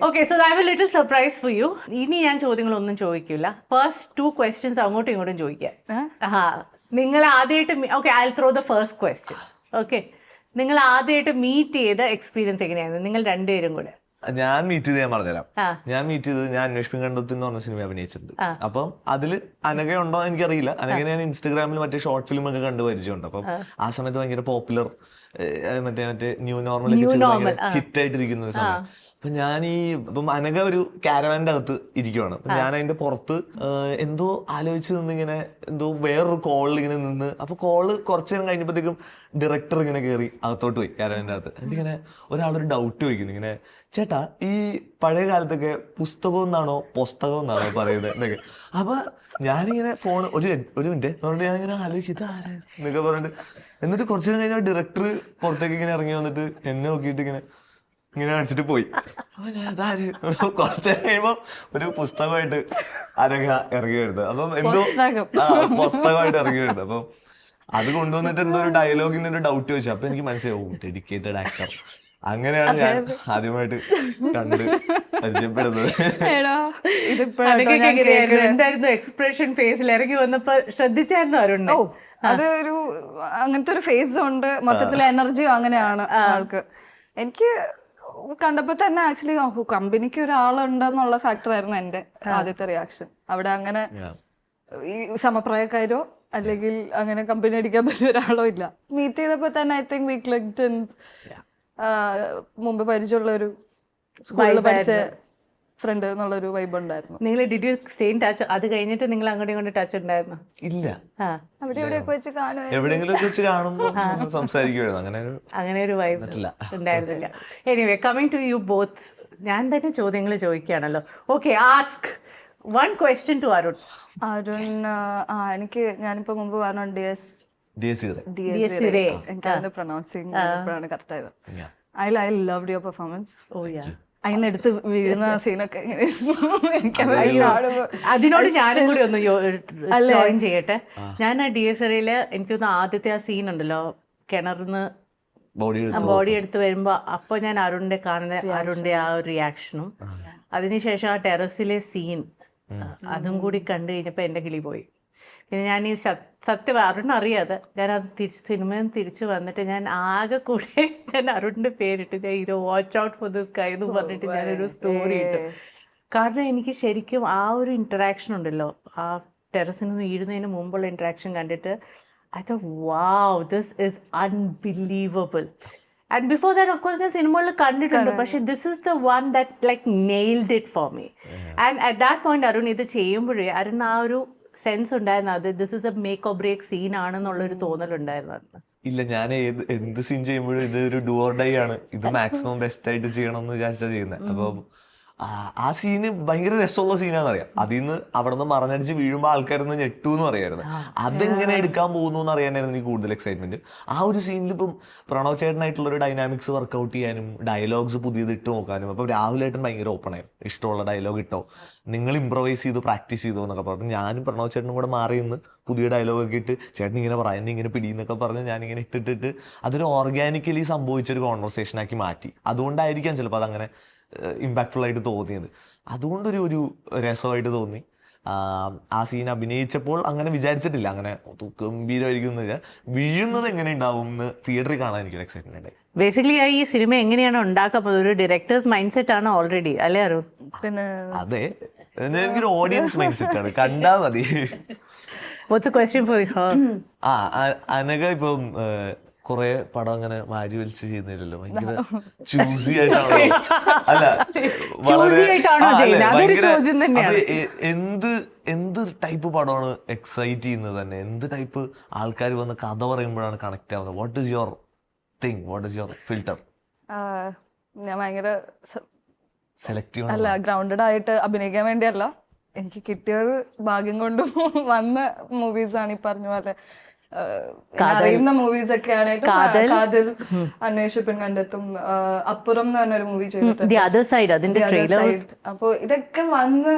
Okay, so I have a little surprise for you. ഇനി ഞാൻ ചോദ്യങ്ങളൊന്നും ചോദിക്കില്ല. ഫസ്റ്റ് 2 questions അങ്ങോട്ടും ഇങ്ങോട്ടും ചോദിക്കാം. നിങ്ങൾ ആദ്യമായിട്ട് okay I throw the first question. Okay, നിങ്ങൾ ആദ്യമായിട്ട് മീറ്റ് ചെയ്ത എക്സ്പീരിയൻസ് എങ്ങനെയായിരുന്നു നിങ്ങൾ രണ്ടുപേരും കൂടെ? ഞാൻ മീറ്റ് ചെയ്ത് ഞാൻ പറഞ്ഞുതരാം. ഞാൻ മീറ്റ് ചെയ്തത് ഞാൻ അന്വേഷിപ്പിൻ കണ്ടെത്തി എന്ന് പറഞ്ഞ സിനിമ അഭിനയിച്ചിട്ടുണ്ട്. അപ്പം അതില് അനഘയുണ്ടോ എനിക്കറിയില്ല. അനഘ ഞാൻ ഇൻസ്റ്റഗ്രാമിൽ മറ്റേ ഷോർട്ട് ഫിലിം ഒക്കെ കണ്ട് പരിചയമുണ്ട്. അപ്പം ആ സമയത്ത് ഭയങ്കര പോപ്പുലർ മറ്റേ ന്യൂ നോർമൽ ഹിറ്റ് ആയിട്ടിരിക്കുന്ന ഒരു സമയം. അപ്പൊ ഇപ്പം അനഘ ഒരു കാരവാന്റെ അകത്ത് ഇരിക്കുവാണ്. അപ്പൊ ഞാൻ അതിന്റെ പുറത്ത് എന്തോ ആലോചിച്ച് നിന്ന് ഇങ്ങനെ എന്തോ വേറൊരു കോളിൽ ഇങ്ങനെ നിന്ന്, അപ്പൊ കോള് കുറച്ചു നേരം കഴിഞ്ഞപ്പോഴത്തേക്കും ഡയറക്ടർ ഇങ്ങനെ കയറി അകത്തോട്ട് പോയി കാരവാന്റെ അകത്ത്. എന്നിങ്ങനെ ഒരാളൊരു ഡൗട്ട് ചോദിക്കുന്നു, ഇങ്ങനെ ചേട്ടാ ഈ പഴയ കാലത്തൊക്കെ പുസ്തകം എന്നാണോ പുസ്തകം എന്നാണോ പറയുന്നത് എന്നൊക്കെ. അപ്പൊ ഞാനിങ്ങനെ ഫോൺ ഒരു മിനിറ്റ് അതുകൊണ്ട് ഞാനിങ്ങനെ ആലോചിക്കും ഇതാരാ എന്നൊക്കെ പറഞ്ഞിട്ട്. എന്നിട്ട് കുറച്ചു നേരം കഴിഞ്ഞാൽ ഡയറക്ടർ പുറത്തേക്ക് ഇങ്ങനെ ഇറങ്ങി വന്നിട്ട് എന്നെ നോക്കിയിട്ട് ഇങ്ങനെ കാണിച്ചിട്ട് പോയി. അപ്പൊ ഞാൻ അതാര് കുറച്ചു നേരം കഴിയുമ്പോ ഒരു പുസ്തകമായിട്ട് അനഘ ഇറങ്ങി വരുന്നത്. അപ്പം എന്തോ പുസ്തകമായിട്ട് ഇറങ്ങി വരുന്നത്. അപ്പം അത് കൊണ്ടുവന്നിട്ട് എന്തോ ഒരു ഡയലോഗിന്റെ ഒരു ഡൗട്ട് ചോദിച്ചു. അപ്പൊ എനിക്ക് മനസ്സിലാവും ഡെഡിക്കേറ്റഡ് ആക്ടർ. അങ്ങനെയാണ് ഞാൻ ആദ്യമായിട്ട് കണ്ട് പരിചയപ്പെടുന്നത്. എന്തായിരുന്നു എക്സ്പ്രഷൻ ഫേസിൽ ഇറങ്ങി വന്നപ്പോ ശ്രദ്ധിച്ചായിരുന്നു അരുൺ? അതൊരു അങ്ങനത്തെ ഒരു ഫേസ് ഉണ്ട്, മൊത്തത്തിലെ എനർജിയും അങ്ങനെയാണ് ആൾക്ക്. എനിക്ക് കണ്ടപ്പോ തന്നെ ആക്ച്വലി കമ്പനിക്ക് ഒരാളുണ്ടെന്നുള്ള ഫാക്ടർ ആയിരുന്നു എന്റെ ആദ്യത്തെ റിയാക്ഷൻ. അവിടെ അങ്ങനെ ഈ സമപ്രായക്കാരോ അല്ലെങ്കിൽ അങ്ങനെ കമ്പനി അടിക്കാൻ പറ്റിയ ഒരാളോ ഇല്ല. മീറ്റ് ചെയ്തപ്പോ തന്നെ ഐ തിങ്ക് വി ക്ലിക്ക്ഡ്. മുമ്പ് പരിചയമുള്ള ഒരു സ്കൂളിൽ പഠിച്ച ഫ്രണ്ട് എന്നുള്ളൊരു വൈബ് ഉണ്ടായിരുന്നു. നിങ്ങൾ did you stay in touch? അത് കഴിഞ്ഞിട്ട് നിങ്ങൾ അങ്ങോട്ടും ഇങ്ങോട്ടും ടച്ച് ഉണ്ടായിരുന്നു? ഇല്ല, അവിടെ എവിടെയൊക്കെ വെച്ച് എവിടെയെങ്കിലും വെച്ച് കാണുമ്പോൾ സംസാരിക്കുമായിരുന്നു. അങ്ങനെ ഒരു വൈബ് ഉണ്ടായിരുന്നില്ല. Anyway, coming to you both, ഞാൻ തന്നെ ചോദ്യങ്ങൾ ചോദിക്കുകയാണല്ലോ. Okay, ask one question to Arun. എനിക്ക് ഞാനിപ്പോ മുമ്പ് പറഞ്ഞു എനിക്കതിന്റെ പ്രൊനൗൺസിങ് കറക്റ്റ് ആയത്. I loved your performance. അതിനെടുത്ത് വീഴുന്ന സീനൊക്കെ അതിനോട് ഞാനും കൂടി ഒന്ന് ജോയിൻ ചെയ്യട്ടെ. ഞാൻ ആ DSRയിൽ എനിക്കൊന്ന് ആദ്യത്തെ ആ സീൻ ഉണ്ടല്ലോ, കിണറിന്ന് ബോഡി എടുത്ത് വരുമ്പോ അപ്പൊ ഞാൻ അരുണിന്റെ അരുണിന്റെ ആ ഒരു റിയാക്ഷനും അതിനുശേഷം ആ ടെറസിലെ സീൻ അതും കൂടി കണ്ടു കഴിഞ്ഞപ്പോ എന്റെ കിളി പോയി. പിന്നെ ഞാൻ ഈ സത്യം അരുൺ അറിയാതെ ഞാൻ അത് സിനിമയിൽ നിന്ന് തിരിച്ചു വന്നിട്ട് ഞാൻ ആകെ കൂടെ ഞാൻ അരുണിന്റെ പേരിട്ട് ഞാൻ ഇത് watch out for this guy എന്ന് പറഞ്ഞിട്ട് ഞാനൊരു സ്റ്റോറി ഇട്ടു. കാരണം എനിക്ക് ശരിക്കും ആ ഒരു ഇന്ററാക്ഷൻ ഉണ്ടല്ലോ, ആ ടെറസിൽ നിന്ന് വീഴുന്നതിന് മുമ്പുള്ള ഇന്ററാക്ഷൻ കണ്ടിട്ട് I thought, wow, this is unbelievable. And before that, of course, ഞാൻ സിനിമകളിൽ കണ്ടിട്ടുണ്ട്, പക്ഷെ this is the one that like nailed it for me. And at that point Arun ഇത് ചെയ്യുമ്പോഴേ അരുൺ ആ ഒരു സെൻസ് ഉണ്ടായിരുന്നു, അത് this is a make or break scene ആണെന്നുള്ളൊരു തോന്നലുണ്ടായിരുന്നു? ഇല്ല, ഞാൻ എന്ത് സീൻ ചെയ്യുമ്പോഴും ഇത് ഒരു ഡു ഓർ ഡൈ ആണ്. ഇത് മാക്സിമം ബെസ്റ്റ് ആയിട്ട് ചെയ്യണം എന്ന് വിചാരിച്ചാ ചെയ്യുന്നത്. അപ്പം ആ സീന് ഭയങ്കര രസമുള്ള സീനാണെന്ന് അറിയാം. അതിൽ നിന്ന് അവിടെ നിന്ന് മറഞ്ഞടിച്ച് വീഴുമ്പോൾ ആൾക്കാരൊന്ന് ഞെട്ടു എന്ന് അറിയായിരുന്നു. അതെങ്ങനെ എടുക്കാൻ പോകുന്നു എന്ന് അറിയാനായിരുന്നു എനിക്ക് കൂടുതൽ എക്സൈറ്റ്മെന്റ്. ആ ഒരു സീനിൽ ഇപ്പം പ്രണവ് ചേട്ടനായിട്ടുള്ള ഒരു ഡൈനാമിക്സ് വർക്ക്ഔട്ട് ചെയ്യാനും ഡയലോഗ്സ് പുതിയത് ഇട്ട് നോക്കാനും. അപ്പം രാഹുലേട്ടൻ ഭയങ്കര ഓപ്പൺ ആയിരുന്നു, ഇഷ്ടമുള്ള ഡയലോഗ് ഇട്ടോ, നിങ്ങൾ ഇംപ്രവൈസ് ചെയ്തു പ്രാക്ടീസ് ചെയ്തോ എന്നൊക്കെ പറഞ്ഞു. ഞാനും പ്രണവ് ചേട്ടനും കൂടെ മാറി നിന്ന് പുതിയ ഡയലോഗൊക്കെ ഇട്ട് ചേട്ടൻ ഇങ്ങനെ പറയാൻ ഇങ്ങനെ പിടിയെന്നൊക്കെ പറഞ്ഞ് ഞാനിങ്ങനെ ഇട്ടിട്ട് അതൊരു ഓർഗാനിക്കലി സംഭവിച്ചൊരു കോൺവെർസേഷൻ ആക്കി മാറ്റി. അതുകൊണ്ടായിരിക്കാം ചിലപ്പോൾ അതങ്ങനെ ഇമ്പാക്ട്ഫുൾ ആയിട്ട് തോന്നിയത്. അതുകൊണ്ടൊരു രസമായിട്ട് തോന്നി. ആ സീൻ അഭിനയിച്ചപ്പോൾ അങ്ങനെ വിചാരിച്ചിട്ടില്ല അങ്ങനെ ഗംഭീരമായിരിക്കും. വീഴുന്നത് എങ്ങനെ ഉണ്ടാവും എന്ന് തിയേറ്ററിൽ കാണാൻ എനിക്കൊരു എക്സൈറ്റ്മെന്റ് ഉണ്ടായി. ബേസിക്കലി ഈ സിനിമ എങ്ങനെയാണ് ഉണ്ടാക്കുന്നത്, ഒരു ഡയറക്ടേഴ്സ് മൈൻഡ് സെറ്റ് ആണ് ഓൾറെഡി, അല്ലേ അരുൺ? പിന്നെ അതെ, എനിക്കൊരു ഓഡിയൻസ് മൈൻഡ് സെറ്റ് ആണ്, കണ്ടാ മതി. What's the question for her? Anagha ഇപ്പം കൊറേ പടം അങ്ങനെ വാരി വലിച്ച് ചെയ്യുന്നില്ലല്ലോ, ഭയങ്കര ചൂസി ആയിട്ടാണോ? അല്ല, എന്ത് ടൈപ്പ് പടമാണ് എക്സൈറ്റ് ചെയ്യുന്നത് തന്നെ? എന്ത് ടൈപ്പ് ആൾക്കാർ വന്ന് കഥ പറയുമ്പോഴാണ് കണക്ട് ആവുന്നത്? What is your thing? What is your filter? ഞാൻ ഭയങ്കര സെലക്റ്റീവ് അല്ല, ഗ്രൗണ്ടഡ് ആയിട്ട് അഭിനയിക്കാൻ വേണ്ടിയല്ല, എനിക്ക് കിട്ടിയത് ഭാഗ്യം കൊണ്ടും വന്ന മൂവീസ് ആണ്. ഈ പറഞ്ഞ പോലെ അറിയുന്ന മൂവീസ് ഒക്കെ ആണെങ്കിൽ കാതിൽ, അന്വേഷിപ്പിൻ കണ്ടെത്തും, അപ്പുറം എന്ന് പറഞ്ഞൊരു മൂവി ചെയ്തിട്ട്. അപ്പൊ ഇതൊക്കെ വന്ന്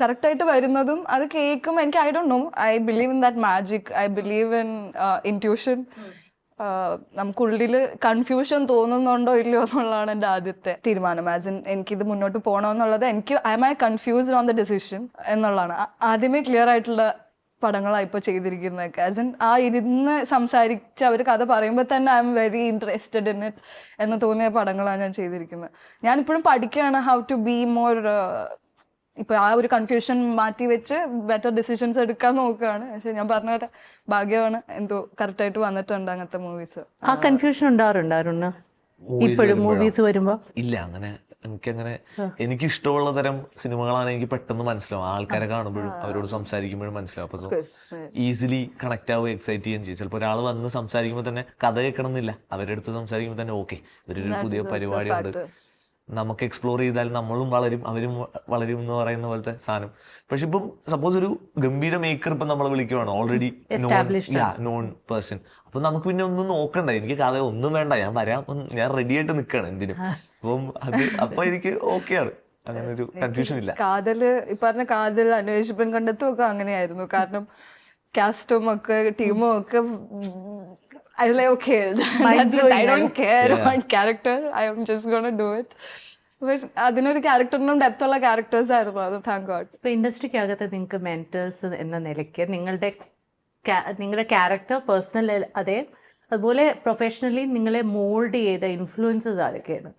കറക്റ്റ് ആയിട്ട് വരുന്നതും അത് കേൾക്കുമ്പോൾ എനിക്ക് I don't know, I believe in that magic, I believe in intuition. നമുക്കുള്ളിൽ കൺഫ്യൂഷൻ തോന്നുന്നുണ്ടോ ഇല്ലയോ എന്നുള്ളതാണ് എൻ്റെ ആദ്യത്തെ തീരുമാനം. ആസ് ഇൻ എനിക്കിത് മുന്നോട്ട് പോകണമെന്നുള്ളത് I'm confused on the decision എന്നുള്ളതാണ്. ആദ്യമേ ക്ലിയർ ആയിട്ടുള്ള പടങ്ങളാണ് ഇപ്പോൾ ചെയ്തിരിക്കുന്നതൊക്കെ. ആസ് ഇൻ ആ ഇരുന്ന് സംസാരിച്ച് അവർ കഥ പറയുമ്പോൾ തന്നെ I am very interested in it എന്ന് തോന്നിയ പടങ്ങളാണ് ഞാൻ ചെയ്തിരിക്കുന്നത്. ഞാനിപ്പോഴും പഠിക്കുകയാണ് ഹൗ ടു ബി മോർ, ഇപ്പൊ ആ ഒരു കൺഫ്യൂഷൻ മാറ്റി വെച്ച് ബെറ്റർ ഡിസിഷൻസ് എടുക്കാൻ നോക്കുകയാണ്. പക്ഷെ ഞാൻ പറഞ്ഞ ഭാഗ്യമാണ്, എന്തോ കറക്റ്റായിട്ട് വന്നിട്ടുണ്ട് അങ്ങനത്തെ മൂവീസ്. ആ കൺഫ്യൂഷൻ ഉണ്ടാവാറുണ്ട് ഇപ്പോഴും മൂവീസ് വരുമ്പോ? ഇല്ല, അങ്ങനെ എനിക്കങ്ങനെ എനിക്ക് ഇഷ്ടമുള്ള തരം സിനിമകളാണ് എനിക്ക് പെട്ടെന്ന് മനസ്സിലാവും. ആൾക്കാരെ കാണുമ്പോഴും അവരോട് സംസാരിക്കുമ്പോഴും മനസ്സിലാവും. അപ്പൊ ഈസിലി കണക്ട് ആവുക, എക്സൈറ്റ് ചെയ്യുകയും ചെയ്യും. ചിലപ്പോൾ ഒരാൾ വന്ന് സംസാരിക്കുമ്പോൾ തന്നെ കഥ കേൾക്കണം എന്നില്ല, അവരുടെ അടുത്ത് സംസാരിക്കുമ്പോൾ തന്നെ ഓക്കെ ഇവരൊരു പുതിയ പരിപാടിയുണ്ട്, നമുക്ക് എക്സ്പ്ലോർ ചെയ്താൽ നമ്മളും വളരും അവരും വളരും എന്ന് പറയുന്ന പോലത്തെ സാധനം. പക്ഷെ ഇപ്പം സപ്പോസ് ഒരു ഗംഭീര മേക്കർ ഇപ്പം നമ്മളെ വിളിക്കുവാണ്, ഓൾറെഡി നോൺ പേഴ്സൺ, അപ്പൊ നമുക്ക് പിന്നെ ഒന്നും നോക്കണ്ട, എനിക്ക് കഥ ഒന്നും വേണ്ട, ഞാൻ വരാം, ഞാൻ റെഡി ആയിട്ട് നിൽക്കുകയാണ് എന്തിനും. അപ്പം അപ്പൊ എനിക്ക് ഓക്കെയാണ്, അങ്ങനെ ഒരു കൺഫ്യൂഷൻ ഇല്ല. കാതല് ഈ പറഞ്ഞ കാതൽ അന്വേഷിപ്പൻ കണ്ടെത്തും ഒക്കെ അങ്ങനെയായിരുന്നു. കാരണം കാസ്റ്റും ഒക്കെ ടീമും ഒക്കെ I was like, okay, I don't care about character, I am just gonna do it. But അതിനൊരു ക്യാരക്ടറിനും ഡെപ്ത് ഉള്ള ക്യാരക്ടേഴ്സ് ആയിരുന്നു അത്, താങ്ക് ഗോഡ്. ഇപ്പൊ ഇൻഡസ്ട്രിക്കകത്ത് നിങ്ങൾക്ക് മെന്റേഴ്സ് എന്ന നിലയ്ക്ക് നിങ്ങളുടെ ക്യാരക്ടർ പേഴ്സണൽ അതെ അതുപോലെ പ്രൊഫഷണലി നിങ്ങളെ മോൾഡ് ചെയ്ത ഇൻഫ്ലുവൻസസ് ആരൊക്കെയാണ്?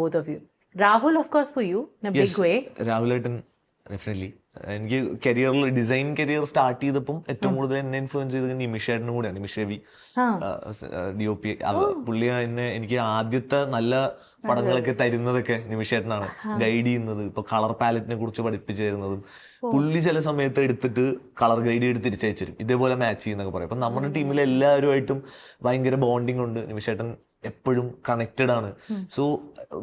Both of you. Rahul of course for you in a big way. രാഹുലേട്ടൻ ഡെഫിനറ്റ്ലി. എനിക്ക് കരിയറിൽ ഡിസൈൻ കരിയർ സ്റ്റാർട്ട് ചെയ്തപ്പം ഏറ്റവും കൂടുതൽ എന്നെ ഇൻഫ്ലുവൻസ് ചെയ്തത് നിമിഷേട്ടനും കൂടെയാണ്. നിമിഷേവി DOP, പുള്ളി എന്നെ എനിക്ക് ആദ്യത്തെ നല്ല പടങ്ങളൊക്കെ തരുന്നതൊക്കെ നിമിഷേട്ടനാണ്. ഗൈഡ് ചെയ്യുന്നത്, ഇപ്പൊ കളർ പാലറ്റിനെ കുറിച്ച് പഠിപ്പിച്ചു തരുന്നതും പുള്ളി ചില സമയത്ത് എടുത്തിട്ട് കളർ ഗൈഡ് ചെയ്ത് തിരിച്ചയച്ചു തരും, ഇതേപോലെ മാച്ച് ചെയ്യുന്നൊക്കെ പറയും. അപ്പൊ നമ്മുടെ ടീമിലെ എല്ലാവരുമായിട്ടും ഭയങ്കര ബോണ്ടിങ് ഉണ്ട്. നിമിഷേട്ടൻ എപ്പോഴും കണക്റ്റഡ് ആണ്, സോ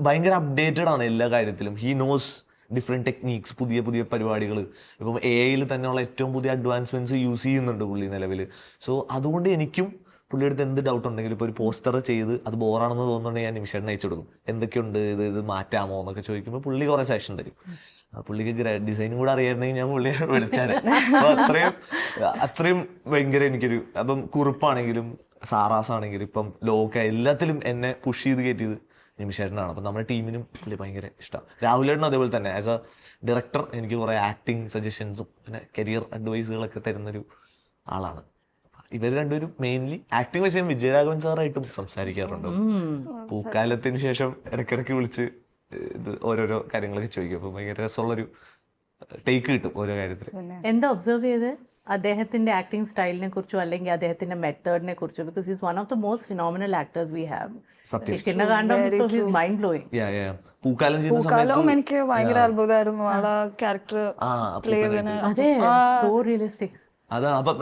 ഭയങ്കര അപ്ഡേറ്റഡ് ആണ് എല്ലാ കാര്യത്തിലും. ഹി നോസ് ഡിഫറെൻറ്റ് ടെക്നീക്സ്, പുതിയ പുതിയ പരിപാടികൾ. ഇപ്പം AI തന്നെയുള്ള ഏറ്റവും പുതിയ അഡ്വാൻസ്മെന്റ്സ് യൂസ് ചെയ്യുന്നുണ്ട് പുള്ളി നിലവിൽ. സോ അതുകൊണ്ട് എനിക്കും പുള്ളിയുടെ അടുത്ത് എന്ത് ഡൗട്ട് ഉണ്ടെങ്കിലും ഇപ്പോൾ ഒരു പോസ്റ്റർ ചെയ്ത് അത് ബോറാണെന്ന് തോന്നുന്നുണ്ടെങ്കിൽ ഞാൻ നിമിഷേട്ടനെ അയച്ചു കൊടുക്കും, എന്തൊക്കെയുണ്ട് ഇത് മാറ്റാമോ എന്നൊക്കെ ചോദിക്കുമ്പോൾ പുള്ളി കുറേ സജഷൻ തരും. പുള്ളിക്ക് ഡിസൈനും കൂടെ അറിയായിരുന്നെങ്കിൽ ഞാൻ പുള്ളിയെ വിളിച്ചാൽ. അപ്പോൾ അത്രയും ഭയങ്കര എനിക്കൊരു, അപ്പം കുറിപ്പാണെങ്കിലും സാറാസ് ആണെങ്കിലും ഇപ്പം ലോക എല്ലാത്തിലും എന്നെ പുഷ് ചെയ്ത് കയറ്റിയത് നിമിഷേട്ടനാണ്. അപ്പം നമ്മുടെ ടീമിനും പുള്ളി ഭയങ്കര ഇഷ്ടമാണ്. രാഹുലേട്ടനും അതേപോലെ തന്നെ ആസ് എ ഡയറക്ടർ എനിക്ക് കുറേ ആക്ടിങ് സജഷൻസും പിന്നെ കരിയർ അഡ്വൈസുകളൊക്കെ തരുന്നൊരു ആളാണ്. ഇവർ രണ്ടുപേരും മെയിൻലി ആക്ടിങ് വിഷയം വിജയരാഘവൻ സാറായിട്ടും സംസാരിക്കാറുണ്ട്. പൂക്കാലത്തിന് ശേഷം ഇടയ്ക്കിടയ്ക്ക് വിളിച്ച് ഇത് ഓരോരോ കാര്യങ്ങളൊക്കെ ചോദിക്കും. അപ്പം ഭയങ്കര രസമുള്ളൊരു ടേക്ക് കിട്ടും ഓരോ കാര്യത്തിൽ. എന്താ ഒബ്സർവ് ചെയ്ത് അദ്ദേഹത്തിന്റെ ആക്ടിങ് സ്റ്റൈലിനെ കുറിച്ചോ അല്ലെങ്കിൽ അദ്ദേഹത്തിന്റെ മെത്തേഡിനെ കുറിച്ചോ? Because is one of the most phenomenal actors we have. Mind blowing. പൂക്കാലവും എനിക്ക് ഭയങ്കര അത്ഭുതമായിരുന്നു. ആളെ ക്യാരക്ടർ പ്ലേ ചെയ്യുന്ന, അതെ, സോ റിയലിസ്റ്റിക്. അതാ. അപ്പം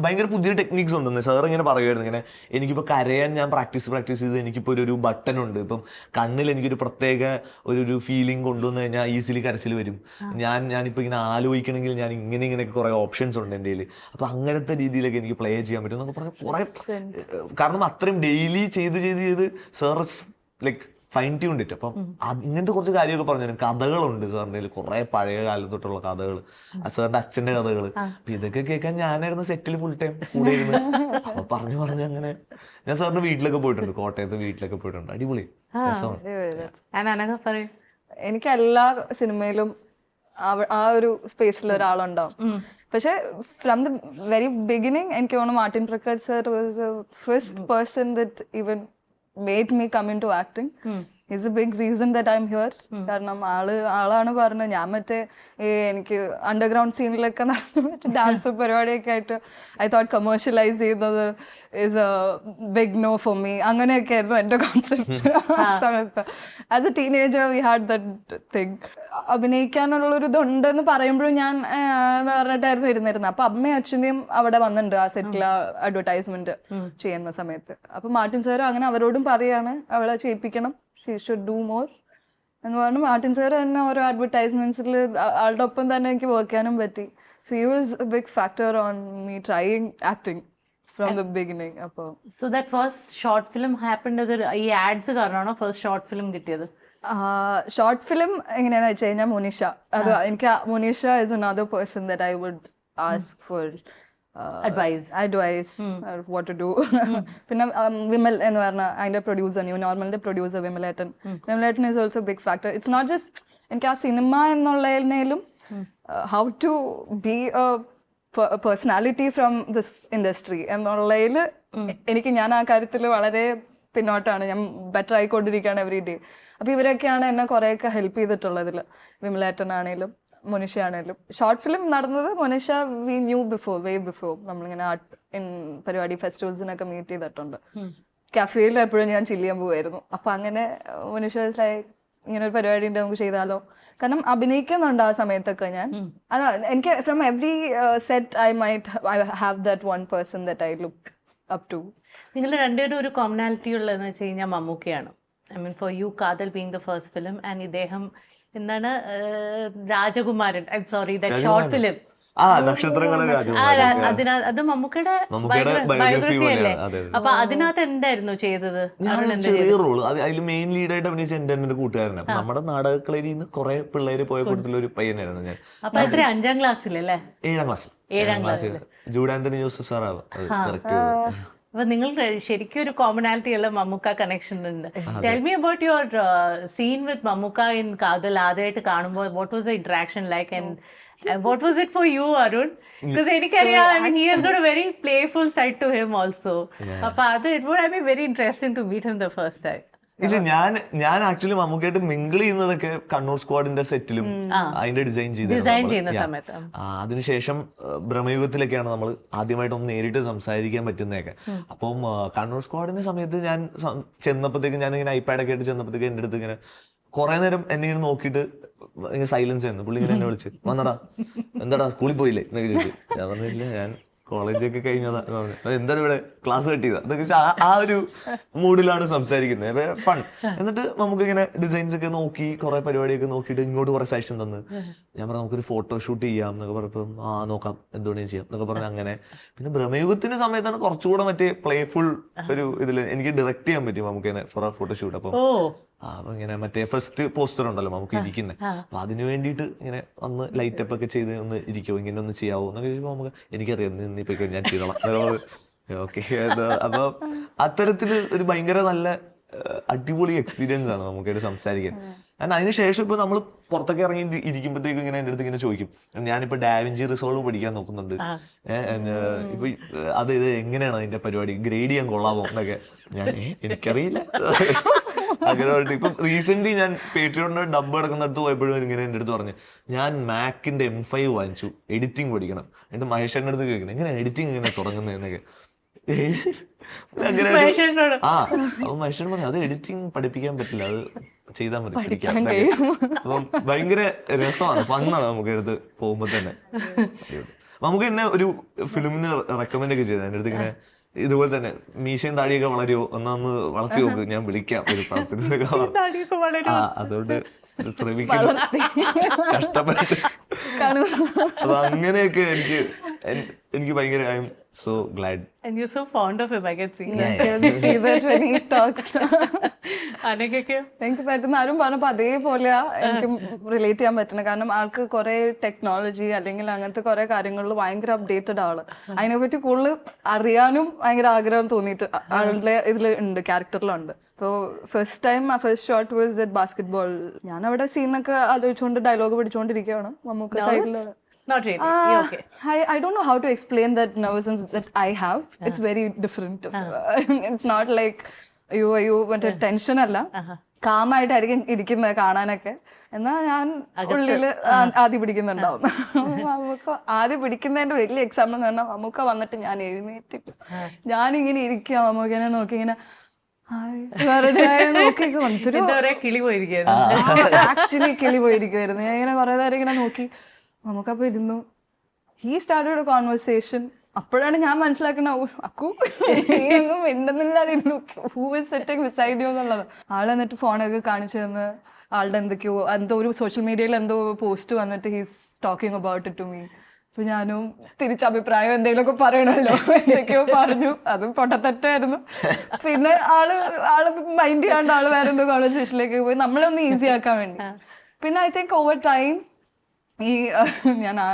ഭയങ്കര പുതിയ ടെക്നിക്സ് ഉണ്ടെന്ന് സാർ ഇങ്ങനെ പറയുമായിരുന്നു. ഇങ്ങനെ എനിക്കിപ്പോൾ കരയാൻ ഞാൻ പ്രാക്ടീസ് ചെയ്ത് എനിക്കിപ്പോൾ ഒരു ബട്ടൺ ഉണ്ട്. ഇപ്പം കണ്ണിൽ എനിക്കൊരു പ്രത്യേക ഒരു ഫീലിംഗ് കൊണ്ടുവന്ന് കഴിഞ്ഞാൽ ഈസിലി കരച്ചിൽ വരും. ഞാനിപ്പോൾ ഇങ്ങനെ ആലോചിക്കണമെങ്കിൽ ഞാൻ ഇങ്ങനെയൊക്കെ കുറേ ഓപ്ഷൻസ് ഉണ്ട് എൻ്റെ കയ്യിൽ. അപ്പം അങ്ങനത്തെ രീതിയിലൊക്കെ എനിക്ക് പ്ലേ ചെയ്യാൻ പറ്റും എന്നൊക്കെ പറഞ്ഞാൽ കുറേ, കാരണം അത്രയും ഡെയിലി ചെയ്ത് sir like fine tuned it. അപ്പം ഇങ്ങനത്തെ കുറച്ച് കാര്യമൊക്കെ പറഞ്ഞു. കഥകളുണ്ട് സാറിൻ്റെ കയ്യിൽ, കുറേ പഴയ കാലം തൊട്ടുള്ള കഥകൾ, സാറിൻ്റെ അച്ഛൻ്റെ കഥകൾ. അപ്പം ഇതൊക്കെ കേൾക്കാൻ ഞാനായിരുന്നു സെറ്റിൽ ഫുൾ ടൈം കൂടെ ഇരുന്ന്. അപ്പൊ പറഞ്ഞു അങ്ങനെ ഞാൻ സാറിന്റെ വീട്ടിലൊക്കെ പോയിട്ടുണ്ട്, കോട്ടയത്ത് വീട്ടിലൊക്കെ പോയിട്ടുണ്ട്. അടിപൊളി രസമാണ്. എനിക്ക് എല്ലാ സിനിമയിലും ആ ഒരു സ്പേസിൽ ഒരാളുണ്ടാവും. പക്ഷെ ഫ്രം ദ വെരി ബിഗിനിങ് എനിക്ക് തോന്നുന്നു Martin Prakkat sir was the first person that even made me come into acting. He's a big reason that I'm here. കാരണം ആളാണ് പറഞ്ഞത്. ഞാൻ മറ്റേ എനിക്ക് അണ്ടർഗ്രൗണ്ട് സീനിലൊക്കെ നടന്ന ഡാൻസ് പരിപാടിയൊക്കെ ആയിട്ട് ഐ തോട്ട് കമേഴ്ഷ്യലൈസ് ചെയ്യുന്നത് is a big no for me. അങ്ങനെയൊക്കെ ആയിരുന്നു എൻ്റെ കോൺസെപ്റ്റ് ആ സമയത്ത്. As a teenager we had that thing. അഭിനയിക്കാനുള്ളൊരു ഇതുണ്ടെന്ന് പറയുമ്പോഴും ഞാൻ എന്ന് പറഞ്ഞിട്ടായിരുന്നു ഇരുന്നിരുന്നത്. അപ്പൊ അമ്മയും അച്ഛനെയും അവിടെ വന്നിട്ടുണ്ട് ആ സെറ്റിൽ അഡ്വർടൈസ്മെന്റ് ചെയ്യുന്ന സമയത്ത്. അപ്പൊ മാർട്ടിൻ സാർ അങ്ങനെ അവരോടും പറയാണ് അവളെ ചെയ്യിപ്പിക്കണം, ഷീ ഷുഡ് ഡു മോർ എന്ന് പറഞ്ഞു. മാർട്ടിൻ സാർ തന്നെ ഓരോ അഡ്വർടൈസ്മെന്റ്സിൽ ആളുടെ ഒപ്പം തന്നെ എനിക്ക് വർക്ക് ചെയ്യാനും പറ്റി. So he was a big factor on me trying acting from the beginning. അപ്പോൾ so that first short film happened ഈ ആഡ്സ് കാരണമാണോ ഫസ്റ്റ് ഷോർട്ട് ഫിലിം കിട്ടിയത്? ഷോർട്ട് ഫിലിം എങ്ങനെയാന്ന് വെച്ച് കഴിഞ്ഞാൽ മുനീഷ, അത് എനിക്ക് Munisha is another person that I would ask for advice what to do. പിന്നെ വിമൽ എന്ന് പറഞ്ഞ അതിന്റെ പ്രൊഡ്യൂസർ, ന്യൂ നോർമലിന്റെ പ്രൊഡ്യൂസർ വിമലേട്ടൻ is also big factor. It's not just എനിക്ക് ആ സിനിമ എന്നുള്ളതിനേലും how to be a personality from this industry എന്നുള്ളതിൽ എനിക്ക് ഞാൻ ആ കാര്യത്തിൽ വളരെ പിന്നോട്ടാണ്. ഞാൻ ബെറ്റർ ആയിക്കൊണ്ടിരിക്കുകയാണ് എവറി ഡേ. അപ്പോൾ ഇവരൊക്കെയാണ് എന്നെ കുറേയൊക്കെ ഹെൽപ്പ് ചെയ്തിട്ടുള്ളതിൽ. വിമലേട്ടനാണേലും മൊനിഷ ആണേലും. ഷോർട്ട് ഫിലിം നടന്നത് മൊനിഷ വി ന്യൂ വേ ബിഫോർ. നമ്മളിങ്ങനെ ആർട്ട് പരിപാടി ഫെസ്റ്റിവൽസിനൊക്കെ മീറ്റ് ചെയ്തിട്ടുണ്ട്. കഫേയിൽ എപ്പോഴും ഞാൻ ചില്ല് ചെയ്യാൻ പോകുമായിരുന്നു. അപ്പം അങ്ങനെ മൊനിഷ ഇങ്ങനെ ഒരു പരിപാടി ഉണ്ട്, നമുക്ക് ചെയ്താലോ. കാരണം അഭിനയിക്കുന്നുണ്ട് ആ സമയത്തൊക്കെ ഞാൻ. അതാ എനിക്ക് from every set I have that one person that I look up to. നിങ്ങൾ രണ്ടുപേരും ഒരു കോമണാലിറ്റി ഉള്ളതെന്ന് വെച്ച് കഴിഞ്ഞാൽ മമ്മൂക്കയാണ്. I mean for you Kaathal being the first film and ഇദ്ദേഹം എന്താണ് രാജകുമാരൻ, I sorry that short film. അത് മമ്മൂക്കയുടെ ബയോഗ്രഫി അല്ലേ? അപ്പൊ അതിനകത്ത് എന്തായിരുന്നു ചെയ്തത്? ചെറിയ റോള്. അതിൽ മെയിൻ ലീഡായിട്ട് അഭിനയിച്ച എന്റെ കൂട്ടുകാരനാണ്. നമ്മുടെ നാടകക്കളരിയിൽ നിന്ന് കുറെ പിള്ളേര് പോയ കൂട്ടത്തിലുള്ള ഒരു പയ്യനായിരുന്നു ഞാൻ. അപ്പൊ എത്ര 5ാം ക്ലാസ്സിലല്ലേ? 7ാം ക്ലാസ്സിൽ ജൂഡ് ആന്റണി ജോസഫ് സാറാണ് ഡയറക്റ്റ് ചെയ്തത്. അപ്പൊ നിങ്ങൾ ശരിക്കും ഒരു കോമണാലിറ്റി ഉള്ള മമ്മൂക്ക കണക്ഷൻ ഉണ്ട്. Tell me about your scene with Mammukka in Kaathal. ആദ്യമായിട്ട് കാണുമ്പോൾ what was the interaction like and what was it for you, Arun? Because എനിക്കറിയാം, I mean, he has got a very playful side to him also. അപ്പൊ അത് it would have been very interesting to meet him the first time. ഇല്ല, ഞാൻ actually മമ്മൂക്കായിട്ട് mingle ചെയ്യുന്നതൊക്കെ കണ്ണൂർ സ്ക്വാഡിന്റെ സെറ്റിലും അതിന്റെ design ചെയ്യുന്ന സമയത്ത്. അതിനുശേഷം ബ്രഹ്മയുഗത്തിലൊക്കെയാണ് നമ്മൾ ആദ്യമായിട്ടൊന്ന് നേരിട്ട് സംസാരിക്കാൻ പറ്റുന്നതൊക്കെ. അപ്പം കണ്ണൂർ സ്ക്വാഡിന്റെ സമയത്ത് ഞാൻ ചെന്നപ്പോഴത്തേക്ക്, ഞാൻ ഇങ്ങനെ ഐപാഡൊക്കെ ആയിട്ട് ചെന്നപ്പോഴത്തേക്ക് എൻ്റെ അടുത്ത് ഇങ്ങനെ കുറെ നേരം എന്നെ ഇങ്ങനെ നോക്കിയിട്ട് സൈലൻസ് ആയിരുന്നു. പുള്ളി ഇങ്ങനെ എന്നെ വിളിച്ച് വന്നടാ, എന്താടാ സ്കൂളിൽ പോയില്ലേ എന്നൊക്കെ ചോദിച്ചു. ഞാൻ പറഞ്ഞില്ല, ഞാൻ കോളേജൊക്കെ കഴിഞ്ഞതാ. എന്താണ് ഇവിടെ ക്ലാസ് കട്ട് ചെയ്താ എന്നൊക്കെ ആ ഒരു മൂഡിലാണ് സംസാരിക്കുന്നത്. ഫൺ. എന്നിട്ട് നമുക്ക് ഇങ്ങനെ ഡിസൈൻസ് ഒക്കെ നോക്കി കുറെ പരിപാടിയൊക്കെ നോക്കിയിട്ട് ഇങ്ങോട്ട് കുറെ സജഷൻ തന്ന് ഞാൻ പറഞ്ഞു നമുക്കൊരു ഫോട്ടോഷൂട്ട് ചെയ്യാം എന്നൊക്കെ പറഞ്ഞപ്പോൾ നോക്കാം, എന്തുകൊണ്ടും ചെയ്യാം എന്നൊക്കെ പറഞ്ഞ് അങ്ങനെ. പിന്നെ ബ്രഹ്മയുഗത്തിന്റെ സമയത്താണ് കുറച്ചുകൂടെ മറ്റേ പ്ലേഫുൾ ഒരു ഇതിൽ എനിക്ക് ഡയറക്റ്റ് ചെയ്യാൻ പറ്റും നമുക്ക് ഫോർ ആ ഫോട്ടോഷൂട്ട്. അപ്പം അപ്പൊ ഇങ്ങനെ മറ്റേ ഫസ്റ്റ് പോസ്റ്റർ ഉണ്ടല്ലോ നമുക്ക് ഇരിക്കുന്നത്, അപ്പൊ അതിന് വേണ്ടിയിട്ട് ഇങ്ങനെ ഒന്ന് ലൈറ്റ് അപ്പ് ഒക്കെ ചെയ്ത് ഒന്ന് ഇരിക്കുമോ, ഇങ്ങനെ ഒന്ന് ചെയ്യാവോ എന്നൊക്കെ ചോദിക്കുമ്പോൾ നമുക്ക് എനിക്കറിയാം ഇന്നിപ്പോ ഞാൻ ചെയ്തോളാം. ഓക്കെ. അപ്പൊ അത്തരത്തില് ഒരു ഭയങ്കര നല്ല അടിപൊളി എക്സ്പീരിയൻസ് ആണ് നമുക്കൊരു സംസാരിക്കാൻ. കാരണം അതിനുശേഷം ഇപ്പൊ നമ്മൾ പുറത്തൊക്കെ ഇറങ്ങി ഇരിക്കുമ്പോഴത്തേക്കും ഇങ്ങനെ എൻ്റെ അടുത്ത് ഇങ്ങനെ ചോദിക്കും, ഞാനിപ്പോ ഡാവിഞ്ചി റിസോൾവ് പഠിക്കാൻ നോക്കുന്നുണ്ട്, ഇപ്പൊ അത് ഇത് എങ്ങനെയാണ് അതിന്റെ പരിപാടി, ഗ്രേഡ് ചെയ്യാൻ കൊള്ളാമോ എന്നൊക്കെ. ഞാൻ എനിക്കറിയില്ല അങ്ങനെ പറഞ്ഞിട്ട് ഇപ്പം റീസെന്റ് ഞാൻ പേട്രിയോണിന്റെ ഡബ്ബ് കിടക്കുന്നിടത്ത് പോയപ്പോഴും ഇങ്ങനെ എൻ്റെ അടുത്ത് പറഞ്ഞു, ഞാൻ മാക്കിന്റെ M5 വാങ്ങിച്ചു, എഡിറ്റിംഗ് പഠിക്കണം. എന്നിട്ട് മഹേഷന്റെ അടുത്ത് ചോദിക്കണം എങ്ങനെ എഡിറ്റിംഗ് ഇങ്ങനെ തുടങ്ങുന്നത് എന്നൊക്കെ. അങ്ങനെ അപ്പൊ മഹേഷൻ പറഞ്ഞു അത് എഡിറ്റിംഗ് പഠിപ്പിക്കാൻ പറ്റില്ല, അത് ചെയ്താൽ മതി, പഠിക്കാം. അപ്പം ഭയങ്കര രസമാണ്, ഫണ്ണാണ് നമുക്ക് അടുത്ത് പോകുമ്പോ തന്നെ. നമുക്ക് എന്നെ ഒരു ഫിലിമിന് റെക്കമെൻഡ് ഒക്കെ ചെയ്ത എൻ്റെ അടുത്ത് ഇങ്ങനെ ഇതുപോലെ തന്നെ മീശയും താടിയൊക്കെ വളരുമോ ഒന്ന് വളർത്തി നോക്ക്, ഞാൻ വിളിക്കാം ഒരു പടത്തിന്. അതുകൊണ്ട് ശ്രമിക്കണം, കഷ്ടപ്പെട്ട്. അപ്പൊ അങ്ങനെയൊക്കെ എനിക്ക് ഭയങ്കര I M so glad and you're so fond of him, I can see. See that when he talks. അനക്കൊക്കെ എനിക്ക് പറ്റുന്ന ആരും പറഞ്ഞപ്പോ അതേപോലെ എനിക്ക് റിലേറ്റ് ചെയ്യാൻ പറ്റുന്നത്. കാരണം ആൾക്ക് കുറെ ടെക്നോളജി അല്ലെങ്കിൽ അങ്ങനത്തെ കുറെ കാര്യങ്ങളിൽ ഭയങ്കര അപ്ഡേറ്റഡ് ആള്. അതിനെപ്പറ്റി കൂടുതൽ അറിയാനും ഭയങ്കര ആഗ്രഹം തോന്നിയിട്ട് ആളുടെ ഇതിൽ ഉണ്ട്, ക്യാരക്ടറിലുണ്ട്. അപ്പോൾ first time first shot was that basketball. ഞാൻ അവിടെ സീനൊക്കെ ആലോചിച്ചുകൊണ്ട് ഡയലോഗ് പഠിച്ചുകൊണ്ടിരിക്കുകയാണ്. നമുക്ക് സൈഡില് Not really. Okay. I don't know how to explain that nervousness that I have. It's very different. It's not like you മറ്റേ ടെൻഷൻ അല്ല, കാമായിട്ടായിരിക്കും ഇരിക്കുന്നത് കാണാനൊക്കെ. എന്നാ ഞാൻ ഉള്ളില് ആദ്യം പിടിക്കുന്നുണ്ടാവും. നമുക്ക് ആദ്യം പിടിക്കുന്നതിന്റെ വലിയ എക്സാമ്പിൾ എന്ന് പറഞ്ഞാൽ നമുക്ക് വന്നിട്ട് ഞാൻ എഴുന്നേറ്റിട്ട് ഞാനിങ്ങനെ ഇരിക്കുക, നമുക്കിങ്ങനെ നോക്കി ഇങ്ങനെ ആക്ച്വലി കിളി പോയിരിക്കുമായിരുന്നു. ഞാൻ ഇങ്ങനെ കുറെ നേരം ഇങ്ങനെ നോക്കി, നമുക്കപ്പോൾ ഇരുന്നു. He started a conversation. അപ്പോഴാണ് ഞാൻ മനസ്സിലാക്കുന്നത് അക്കു നീയൊന്നും മിണ്ടുന്നില്ലാതിരുന്നു, who is sitting beside you എന്നുള്ളത്. ആൾ എന്നിട്ട് ഫോണൊക്കെ കാണിച്ചു തന്ന് ആളുടെ എന്തോ ഒരു സോഷ്യൽ മീഡിയയിൽ എന്തോ പോസ്റ്റ് വന്നിട്ട് he's talking about it to me. അപ്പൊ ഞാനും തിരിച്ചഭിപ്രായം എന്തെങ്കിലുമൊക്കെ പറയണമല്ലോ, എന്തൊക്കെയോ പറഞ്ഞു. അതും പൊട്ടത്തെറ്റായിരുന്നു. പിന്നെ ആള് മൈൻഡ് ചെയ്യാണ്ട് ആള് വേറെ എന്തോ കോൺവെർസേഷനിലേക്ക് പോയി നമ്മളൊന്ന് ഈസി ആക്കാൻ വേണ്ടി. പിന്നെ ഐ തിങ്ക് ഓവർ ടൈം ഈ ഞാൻ ആ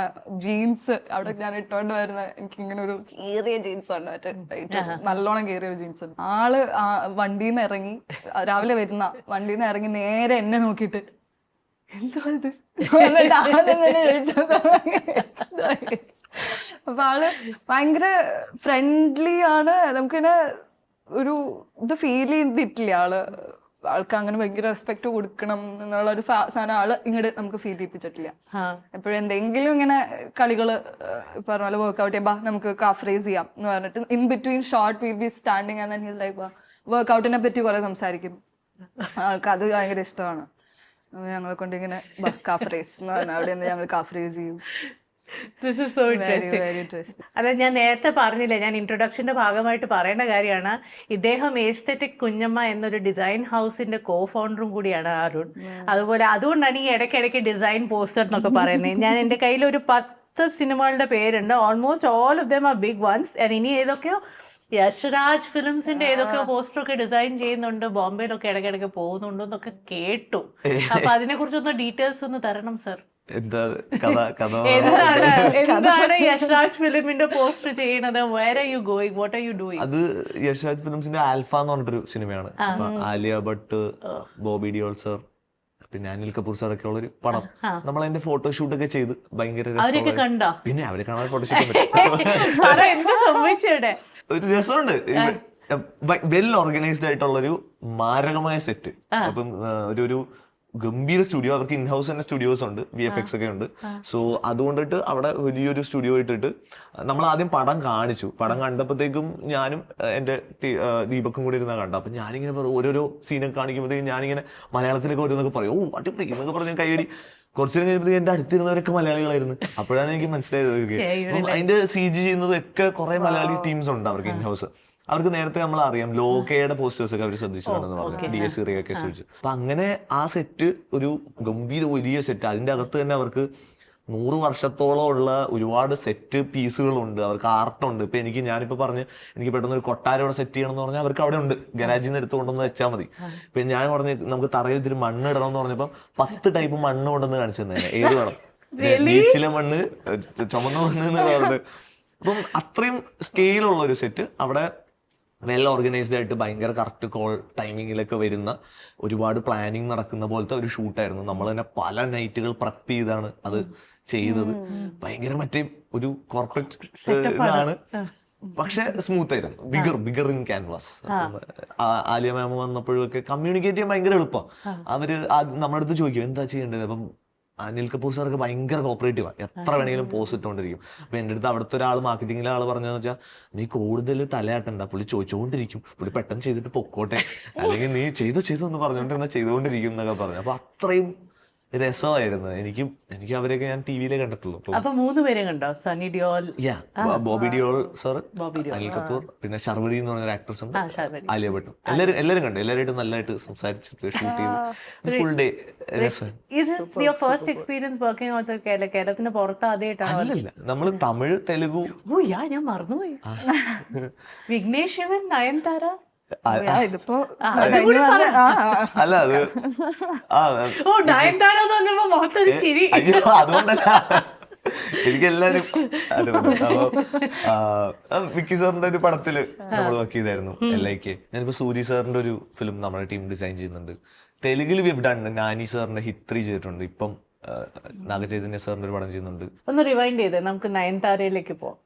ജീൻസ് അവിടെ ഞാൻ ഇട്ടോണ്ട് വരുന്ന എനിക്ക് ഇങ്ങനെ ഒരു കീറിയ ജീൻസ് ഉണ്ട്, മറ്റേ നല്ലോണം കീറിയ ഒരു ജീൻസ് ഉണ്ട്. ആള് വണ്ടിയിൽ നിന്ന് ഇറങ്ങി, രാവിലെ വരുന്ന വണ്ടിയിൽ നിന്ന് ഇറങ്ങി നേരെ എന്നെ നോക്കിയിട്ട് എന്തോ ഇത് അപ്പൊ ആള് ഭയങ്കര ഫ്രണ്ട്ലി ആണ്. നമുക്കിങ്ങനെ ഒരു ഇത് ഫീൽ ചെയ്തിട്ടില്ല ആൾക്ക് അങ്ങനെ ഭയങ്കര റെസ്പെക്ട് കൊടുക്കണം എന്നുള്ള ഒരു സാധനം ആള് ഇങ്ങോട്ട് നമുക്ക് ഫീൽ ചെയ്യിപ്പിച്ചിട്ടില്ല. എപ്പോഴും എന്തെങ്കിലും ഇങ്ങനെ കളികള് പറഞ്ഞ പോലെ വർക്ക്ഔട്ട് ചെയ്യാം, നമുക്ക് കാഫ് റേസ് ചെയ്യാം എന്ന് പറഞ്ഞിട്ട് in between short will be standing and he's like വർക്ക്ഔട്ടിനെ പറ്റി കുറെ സംസാരിക്കും. ആൾക്ക് അത് ഭയങ്കര ഇഷ്ടമാണ്. ഞങ്ങളെ കൊണ്ട് ഇങ്ങനെ കാഫ് റേസ് എന്ന് പറഞ്ഞാൽ അവിടെ നിന്ന് ഞങ്ങൾ കാഫ് റേസ് ചെയ്യും. This is so interesting. അതെ, ഞാൻ നേരത്തെ പറഞ്ഞില്ലേ, ഞാൻ ഇൻട്രൊഡക്ഷന്റെ ഭാഗമായിട്ട് പറയേണ്ട കാര്യമാണ്, ഇദ്ദേഹം എസ്തെറ്റിക് കുഞ്ഞമ്മ എന്നൊരു ഡിസൈൻ ഹൗസിന്റെ കോ ഫൗണ്ടറും കൂടിയാണ് അരുൺ. അതുപോലെ അതുകൊണ്ടാണ് ഈ ഇടയ്ക്കിടയ്ക്ക് ഡിസൈൻ പോസ്റ്റർ എന്നൊക്കെ പറയുന്നത്. ഞാൻ എൻ്റെ കയ്യിൽ ഒരു 10 സിനിമകളുടെ പേരുണ്ട്. Almost all of them are big ones. ഇനി ഏതൊക്കെയോ യശ്രാജ് ഫിലിംസിന്റെ ഏതൊക്കെയോ പോസ്റ്ററൊക്കെ ഡിസൈൻ ചെയ്യുന്നുണ്ട്, ബോംബെയിലൊക്കെ ഇടയ്ക്കിടയ്ക്ക് പോകുന്നുണ്ട് എന്നൊക്കെ കേട്ടു. അപ്പൊ അതിനെ കുറിച്ചൊന്ന് ഡീറ്റെയിൽസ് ഒന്ന് തരണം സർ. എന്താണ് യശ്രാജ് ഫിലിമിന്റെ പോസ്റ്റർ ചെയ്യുന്നത്? Where are you going? What are you doing? അത് യശ്രാജ് ഫിലിംസിന്റെ ആൽഫ എന്ന് പറഞ്ഞിട്ടൊരു സിനിമയാണ്. ആലിയ ഭട്ട്, ബോബി ഡിയോൾ സർ, പിന്നെ അനിൽ കപൂർ സാർ ഒക്കെ ഉള്ളൊരു പടം. നമ്മൾ അതിന്റെ ഫോട്ടോഷൂട്ട് ഒക്കെ ചെയ്ത് ഭയങ്കര കണ്ടോ? പിന്നെ അവരെ കാണാൻ ഫോട്ടോഷൂട്ട് ഒരു രസമുണ്ട്. വെൽ ഓർഗനൈസ്ഡ് ആയിട്ടുള്ളൊരു മാരകമായ സെറ്റ്. അപ്പം ഒരു ഗംഭീര സ്റ്റുഡിയോ, അവർക്ക് ഇൻഹൗസ് തന്നെ സ്റ്റുഡിയോസ് ഉണ്ട്, VFX ഒക്കെ ഉണ്ട്. സോ അതുകൊണ്ടിട്ട് അവിടെ വലിയൊരു സ്റ്റുഡിയോ ഇട്ടിട്ട് നമ്മൾ ആദ്യം പടം കാണിച്ചു. പടം കണ്ടപ്പോഴത്തേക്കും ഞാനും എൻ്റെ ദീപക്കും കൂടി ഇരുന്നാ കണ്ട. അപ്പൊ ഞാനിങ്ങനെ ഓരോരോ സീനൊക്കെ കാണിക്കുമ്പോഴത്തേക്കും ഞാനിങ്ങനെ മലയാളത്തിലൊക്കെ ഓരോന്നൊക്കെ പറയും, ഓ അടിപൊളി എന്നൊക്കെ പറഞ്ഞ് കൈയടി. കുറച്ചു നേരം കഴിയുമ്പോഴത്തേക്ക് എന്റെ അടുത്തിരുന്നവരൊക്കെ മലയാളികളായിരുന്നു. അപ്പോഴാണ് എനിക്ക് മനസ്സിലായത് അതിന്റെ CG ചെയ്യുന്നതൊക്കെ കുറെ മലയാളി ടീംസ് ഉണ്ട് അവർക്ക് ഇൻഹൗസ്. അവർക്ക് നേരത്തെ നമ്മൾ അറിയാം, ലോകയുടെ പോസ്റ്റേഴ്സ് ഒക്കെ അവർ ശ്രദ്ധിച്ചിട്ടുണ്ടെന്ന് പറഞ്ഞു, DS ഒക്കെ ശ്രദ്ധിച്ചു. അപ്പൊ അങ്ങനെ ആ സെറ്റ് ഒരു ഗംഭീര വലിയ സെറ്റ്. അതിന്റെ അകത്ത് തന്നെ അവർക്ക് 100 വർഷത്തോളം ഉള്ള ഒരുപാട് സെറ്റ് പീസുകളുണ്ട്, അവർക്ക് ആർട്ടുണ്ട്. ഇപ്പൊ ഞാനിപ്പോ പറഞ്ഞ് എനിക്ക് പെട്ടെന്ന് ഒരു കൊട്ടാരം സെറ്റ് ചെയ്യണം എന്ന് പറഞ്ഞാൽ അവർക്ക് അവിടെ ഉണ്ട്, ഗരാജിൽ നിന്ന് എടുത്ത് കൊണ്ടുവന്ന് വെച്ചാൽ മതി. ഇപ്പൊ ഞാൻ പറഞ്ഞ് നമുക്ക് തറയിൽ ഇത്തിരി മണ്ണ് ഇടണം എന്ന് പറഞ്ഞപ്പോ 10 ടൈപ്പ് മണ്ണ് കൊണ്ടുവന്ന് കാണിച്ചു തന്നെ, ഏത് വേണം, ബീച്ചിലെ മണ്ണ്, ചുമന്ന മണ്ണ് എന്ന് പറഞ്ഞിട്ട്. അപ്പം അത്രയും സ്കെയിലുള്ള ഒരു സെറ്റ് അവിടെ വെൽ ഓർഗനൈസ്ഡ് ആയിട്ട് ഭയങ്കര കറക്റ്റ് കോൾ ടൈമിങ്ങിലൊക്കെ വരുന്ന ഒരുപാട് പ്ലാനിങ് നടക്കുന്ന പോലത്തെ ഒരു ഷൂട്ടായിരുന്നു. നമ്മൾ തന്നെ പല നൈറ്റുകൾ പ്രപ്പ് ചെയ്താണ് അത് ചെയ്തത്. ഭയങ്കര മറ്റേ ഒരു കോർപ്പറേറ്റ് ഇതാണ്, പക്ഷെ സ്മൂത്ത് ആയിരുന്നു. Bigger in canvas. Alia ma'am വന്നപ്പോഴൊക്കെ കമ്മ്യൂണിക്കേറ്റ് ചെയ്യാൻ ഭയങ്കര എളുപ്പമാണ്. അവര് നമ്മുടെ അടുത്ത് ചോദിക്കും എന്താ ചെയ്യേണ്ടത്. അപ്പം അനിൽ കപൂർ സാർക്ക് ഭയങ്കര കോപ്പറേറ്റീവാണ്, എത്ര വേണമെങ്കിലും പോസ്റ്റ് ഇട്ടുകൊണ്ടിരിക്കും. അപ്പൊ എൻ്റെ അടുത്ത് അവിടുത്തെ ഒരാൾ, മാർക്കറ്റിംഗിലെ ആൾ പറഞ്ഞതെന്ന് വെച്ചാൽ, നീ കൂടുതൽ തലയാട്ടണ്ട, പുള്ളി ചോദിച്ചുകൊണ്ടിരിക്കും, പുള്ളി പെട്ടെന്ന് ചെയ്തിട്ട് പൊക്കോട്ടെ, അല്ലെങ്കിൽ നീ ചെയ്തോ എന്ന് പറഞ്ഞുകൊണ്ടിരുന്ന ചെയ്തുകൊണ്ടിരിക്കും എന്നൊക്കെ പറഞ്ഞു. അപ്പൊ അത്രയും രസമായിരുന്നു. എനിക്ക് അവരെയൊക്കെ ഞാൻ TV കണ്ടിട്ടുള്ളൂ. അപ്പൊ 3 പേരെ കണ്ടോ? സണ്ണി ഡിയോൾ, ബോബി ഡിയോൾ സർ, അനിൽ കപൂർ, പിന്നെ ഷർവരി എന്ന് പറഞ്ഞ ആക്ട്രസ് ഉണ്ട്, ആലിയ ഭട്ടും. എല്ലാവരും കണ്ടു. എല്ലാവരായിട്ടും നല്ലതായിട്ട് സംസാരിച്ചിട്ട് ഷൂട്ട് ചെയ്ത് ഫുൾ ഡേ രസം. കേരളത്തിന് പുറത്ത് ആദ്യമായിട്ടാണ്? അല്ലല്ല, നമ്മള് തമിഴ്, തെലുഗു. ഞാൻ മറന്നുപോയി. വിഘ്നേഷ് ശിവൻ, നയൻതാര. അല്ല അത് അതുകൊണ്ടല്ല, എനിക്ക് എല്ലാരും വിക്കി സാറിന്റെ ഒരു പടത്തില് നമ്മൾ വർക്ക് ചെയ്തായിരുന്നു, LIK. ഞാനിപ്പോ സൂരി സാറിന്റെ ഒരു ഫിലിം നമ്മുടെ ടീം ഡിസൈൻ ചെയ്യുന്നുണ്ട്. തെലുങ്കിൽ നാനി സാറിന്റെ ഹിത്രി ചെയ്തിട്ടുണ്ട്. ഇപ്പം നാഗചൈതന്യ സാറിന്റെ ഒരു പടം ചെയ്യുന്നുണ്ട്. ഒന്ന് റിവൈൻഡ് ചെയ്തേ, നമുക്ക് നയൻതാരയിലേക്ക് പോവാം.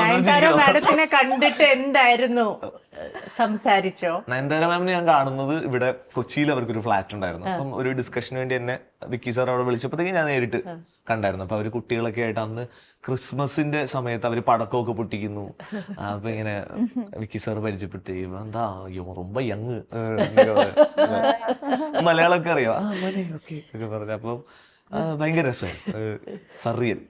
നയൻതാര മാഡത്തിനെ കണ്ടിട്ട് എന്തായിരുന്നു സംസാരിച്ചോ? നയൻതാര മാമിനെ ഞാൻ കാണുന്നത് ഇവിടെ കൊച്ചിയിൽ അവർക്കൊരു ഫ്ലാറ്റ് ഉണ്ടായിരുന്നു. അപ്പം ഒരു ഡിസ്കഷന് വേണ്ടി എന്നെ വിക്കി സാർ അവിടെ വിളിച്ചപ്പോഴത്തേക്ക് ഞാൻ നേരിട്ട് കണ്ടായിരുന്നു. അപ്പൊ അവര് കുട്ടികളൊക്കെ ആയിട്ട് അന്ന് ക്രിസ്മസിന്റെ സമയത്ത് അവര് പടക്കമൊക്കെ പൊട്ടിക്കുന്നു. അപ്പൊ ഇങ്ങനെ വിക്കി സാർ പരിചയപ്പെടുത്തി, എന്താ റൊമ്പ യങ്, മലയാളമൊക്കെ അറിയാം, ഒക്കെ പറഞ്ഞു. അപ്പം ഭയങ്കര രസമായി. സറിയൽ.